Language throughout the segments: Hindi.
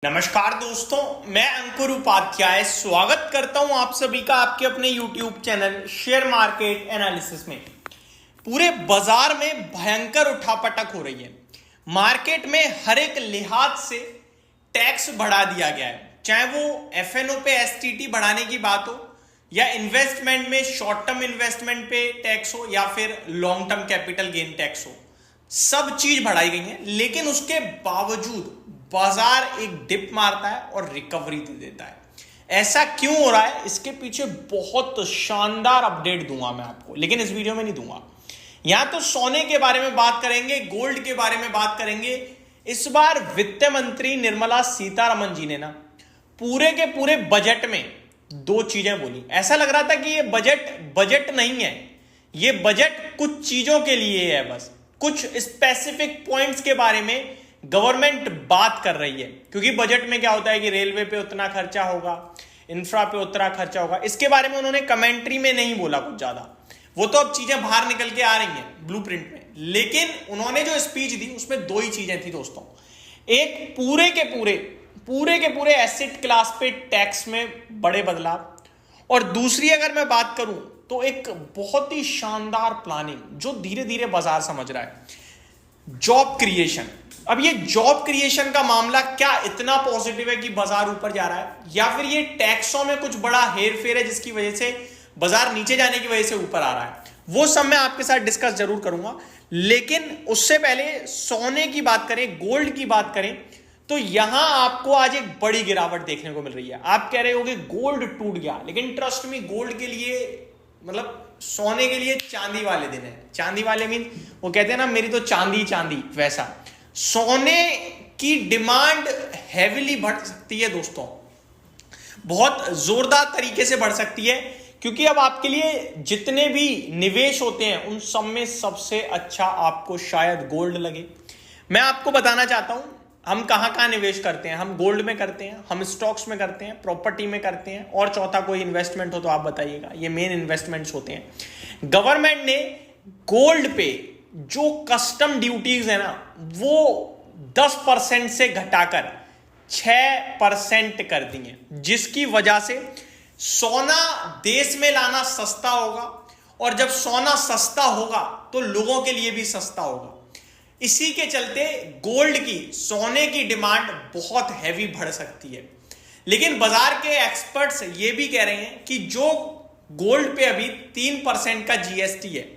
नमस्कार दोस्तों, मैं अंकुर उपाध्याय स्वागत करता हूं आप सभी का आपके अपने YouTube channel share market analysis में। पूरे बाजार में भयंकर उठापटक हो रही है। मार्केट में हर एक लिहाज से टैक्स बढ़ा दिया गया है, चाहे वो एफएनओ पे एसटीटी बढ़ाने की बात हो या इन्वेस्टमेंट में शॉर्ट टर्म इन्वेस्टमेंट पे टैक्स हो या फिर long term capital gain tax हो। सब चीज बढ़ाई गई है, लेकिन उसके बावजूद बाजार एक डिप मारता है और रिकवरी दे देता है। ऐसा क्यों हो रहा है, इसके पीछे बहुत शानदार अपडेट दूंगा मैं आपको, लेकिन इस वीडियो में नहीं दूंगा। यहां तो सोने के बारे में बात करेंगे, गोल्ड के बारे में बात करेंगे। इस बार वित्त मंत्री निर्मला सीतारमण जी ने ना पूरे के पूरे बजट में दो चीजें बोली। ऐसा लग रहा था कि ये बजट नहीं है, ये बजट कुछ चीजों के लिए है, बस कुछ स्पेसिफिक पॉइंट्स के बारे में गवर्नमेंट बात कर रही है। क्योंकि बजट में क्या होता है कि रेलवे पे उतना खर्चा होगा, इंफ्रा पे उतना खर्चा होगा, इसके बारे में उन्होंने कमेंट्री में नहीं बोला कुछ ज्यादा। वो तो अब चीजें बाहर निकल के आ रही हैं ब्लूप्रिंट में, लेकिन उन्होंने जो स्पीच दी उसमें दो ही चीजें थी दोस्तों। एक पूरे के पूरे एसेट क्लास पे टैक्स में बड़े बदलाव, और दूसरी अगर मैं बात करूं तो एक बहुत ही शानदार प्लानिंग जो धीरे धीरे बाजार समझ रहा है, जॉब क्रिएशन। अब ये जॉब क्रिएशन का मामला क्या इतना पॉजिटिव है कि बाजार ऊपर जा रहा है, या फिर ये टैक्सों में कुछ बड़ा हेरफेर है जिसकी वजह से बाजार नीचे जाने की वजह से ऊपर आ रहा है, वो सब मैं आपके साथ डिस्कस जरूर करूंगा। लेकिन उससे पहले सोने की बात करें, गोल्ड की बात करें, तो यहां आपको आज एक बड़ी गिरावट देखने को मिल रही है। आप कह रहे होगे गोल्ड टूट गया, लेकिन ट्रस्ट मी, गोल्ड के लिए मतलब सोने के लिए चांदी वाले दिन है। चांदी वाले मीन वो कहते हैं ना, मेरी तो चांदी, वैसा सोने की डिमांड हैविली बढ़ सकती है दोस्तों, बहुत जोरदार तरीके से बढ़ सकती है। क्योंकि अब आपके लिए जितने भी निवेश होते हैं उन सब में सबसे अच्छा आपको शायद गोल्ड लगे। मैं आपको बताना चाहता हूं हम कहां निवेश करते हैं। हम गोल्ड में करते हैं, हम स्टॉक्स में करते हैं, प्रॉपर्टी में करते हैं, और चौथा कोई इन्वेस्टमेंट हो तो आप बताइएगा। ये मेन इन्वेस्टमेंट्स होते हैं। गवर्नमेंट ने गोल्ड पे जो कस्टम ड्यूटीज है ना, वो 10% से घटाकर 6% कर दी है, जिसकी वजह से सोना देश में लाना सस्ता होगा, और जब सोना सस्ता होगा तो लोगों के लिए भी सस्ता होगा। इसी के चलते गोल्ड की, सोने की डिमांड बहुत हैवी बढ़ सकती है। लेकिन बाजार के एक्सपर्ट्स ये भी कह रहे हैं कि जो गोल्ड पे अभी 3% का जीएसटी है,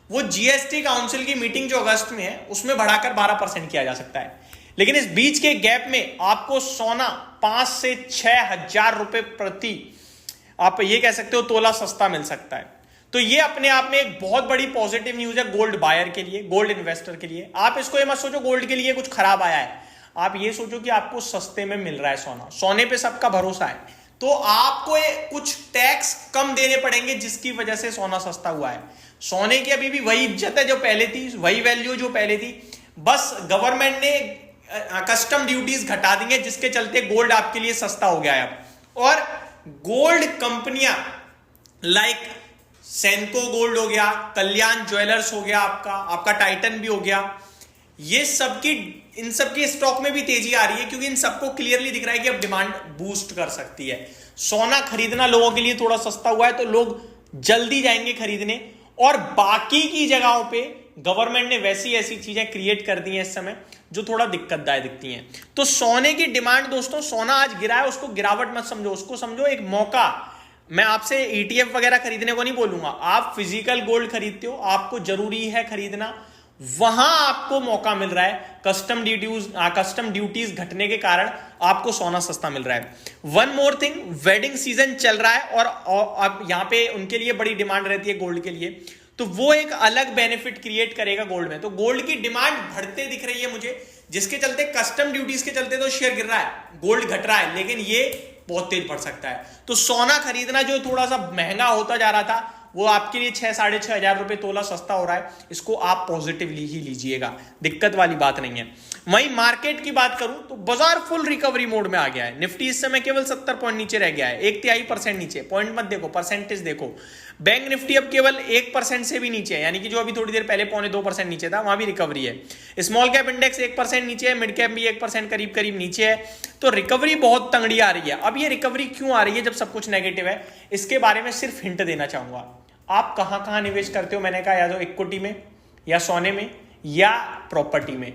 वो जीएसटी काउंसिल की मीटिंग जो अगस्त में है उसमें बढ़ाकर 12% किया जा सकता है। लेकिन इस बीच के गैप में आपको सोना 5 से 6 हजार रुपए प्रति, आप ये कह सकते हो, तोला सस्ता मिल सकता है। तो ये अपने आप में एक बहुत बड़ी पॉजिटिव न्यूज है गोल्ड बायर के लिए, गोल्ड इन्वेस्टर के लिए। आप इसको ये मत सोचो गोल्ड के लिए कुछ खराब आया है, आप ये सोचो कि आपको सस्ते में मिल रहा है सोना। सोने पे सबका भरोसा है, तो आपको कुछ टैक्स कम देने पड़ेंगे जिसकी वजह से सोना सस्ता हुआ है। सोने की अभी भी वही इज्जत है जो पहले थी, वही वैल्यू जो पहले थी, बस गवर्नमेंट ने कस्टम ड्यूटीज घटा दी है, जिसके चलते गोल्ड आपके लिए सस्ता हो गया है अब। और गोल्ड कंपनियां लाइक सेंको गोल्ड हो गया, कल्याण ज्वेलर्स हो गया, आपका टाइटन भी हो गया, ये इन सबकी स्टॉक में भी तेजी आ रही है, क्योंकि इन सबको क्लियरली दिख रहा है कि अब डिमांड बूस्ट कर सकती है। सोना खरीदना लोगों के लिए थोड़ा सस्ता हुआ है, तो लोग जल्दी जाएंगे खरीदने, और बाकी की जगहों पे गवर्नमेंट ने वैसी ऐसी चीजें क्रिएट कर दी हैं इस समय जो थोड़ा दिक्कतदायक दिखती हैं। तो सोने की डिमांड दोस्तों, सोना आज गिरा है, उसको गिरावट मत समझो, उसको समझो एक मौका। मैं आपसे ईटीएफ वगैरह खरीदने को नहीं बोलूंगा, आप फिजिकल गोल्ड खरीदते हो, आपको जरूरी है खरीदना, वहां आपको मौका मिल रहा है। कस्टम ड्यूटीज घटने के कारण आपको सोना सस्ता मिल रहा है। One more thing, wedding season चल रहा है, और अब यहां पे उनके लिए बड़ी डिमांड रहती है गोल्ड के लिए, तो वो एक अलग बेनिफिट क्रिएट करेगा गोल्ड में। तो गोल्ड की डिमांड बढ़ते दिख रही है मुझे, जिसके चलते कस्टम ड्यूटीज के चलते तो शेयर गिर रहा है, गोल्ड घट रहा है, लेकिन ये बहुत तेज बढ़ सकता है। तो सोना खरीदना जो थोड़ा सा महंगा होता जा रहा था, वो आपके लिए 6 साढ़े 6 हजार रुपए तोला सस्ता हो रहा है। इसको आप पॉजिटिवली ही लीजिएगा, दिक्कत वाली बात नहीं है। वहीं मार्केट की बात करूं तो बाजार फुल रिकवरी मोड में आ गया है। निफ्टी इस समय केवल 70 पॉइंट नीचे रह गया है, 1/3% नीचे। पॉइंट मत देखो, परसेंटेज देखो। बैंक निफ्टी अब केवल 1% से भी नीचे है, यानी कि जो अभी थोड़ी देर पहले 1.25% नीचे था, वहां भी रिकवरी है। स्मॉल कैप इंडेक्स 1% नीचे है, मिड कैप भी 1% करीब करीब नीचे है। तो रिकवरी बहुत तंगड़ी आ रही है। अब ये रिकवरी क्यों आ रही है जब सब कुछ नेगेटिव है, इसके बारे में सिर्फ हिंट देना चाहूंगा। आप कहां कहां निवेश करते हो? मैंने कहा या तो इक्विटी में, या सोने में, या प्रॉपर्टी में।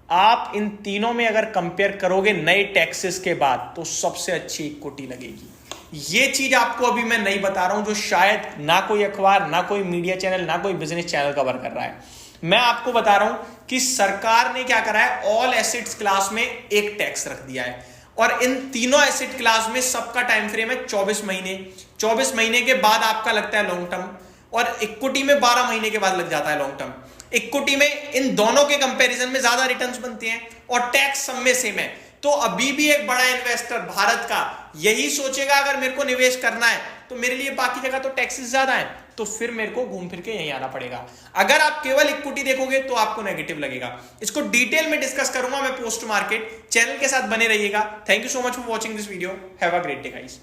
आप इन तीनों में अगर कंपेयर करोगे नए टैक्सेस के बाद, तो सबसे अच्छी इक्विटी लगेगी। ये चीज आपको अभी मैं नहीं बता रहा हूं, जो शायद ना कोई अखबार, ना कोई मीडिया चैनल, ना कोई बिजनेस चैनल कवर कर रहा है। मैं आपको बता रहा हूं कि सरकार ने क्या करा है, ऑल एसेट्स क्लास में एक टैक्स रख दिया है, और इन तीनों एसेट क्लास में सबका टाइम फ्रेम है 24 महीने। 24 महीने के बाद आपका लगता है लॉन्ग टर्म, और इक्विटी में 12 महीने के बाद लग जाता है लॉन्ग टर्म। इक्विटी में इन दोनों के कंपैरिजन में ज्यादा रिटर्न्स बनते हैं, और टैक्स सब में सेम है। तो अभी भी एक बड़ा इन्वेस्टर भारत का यही सोचेगा, अगर मेरे को निवेश करना है तो मेरे लिए बाकी जगह तो टैक्सेस ज्यादा है, तो फिर मेरे को घूम फिर के यहीं आना पड़ेगा। अगर आप केवल इक्विटी देखोगे तो आपको नेगेटिव लगेगा। इसको डिटेल में डिस्कस करूंगा मैं पोस्ट मार्केट। चैनल के साथ बने रहिएगा। Thank you so much for watching this video. Have a great day guys.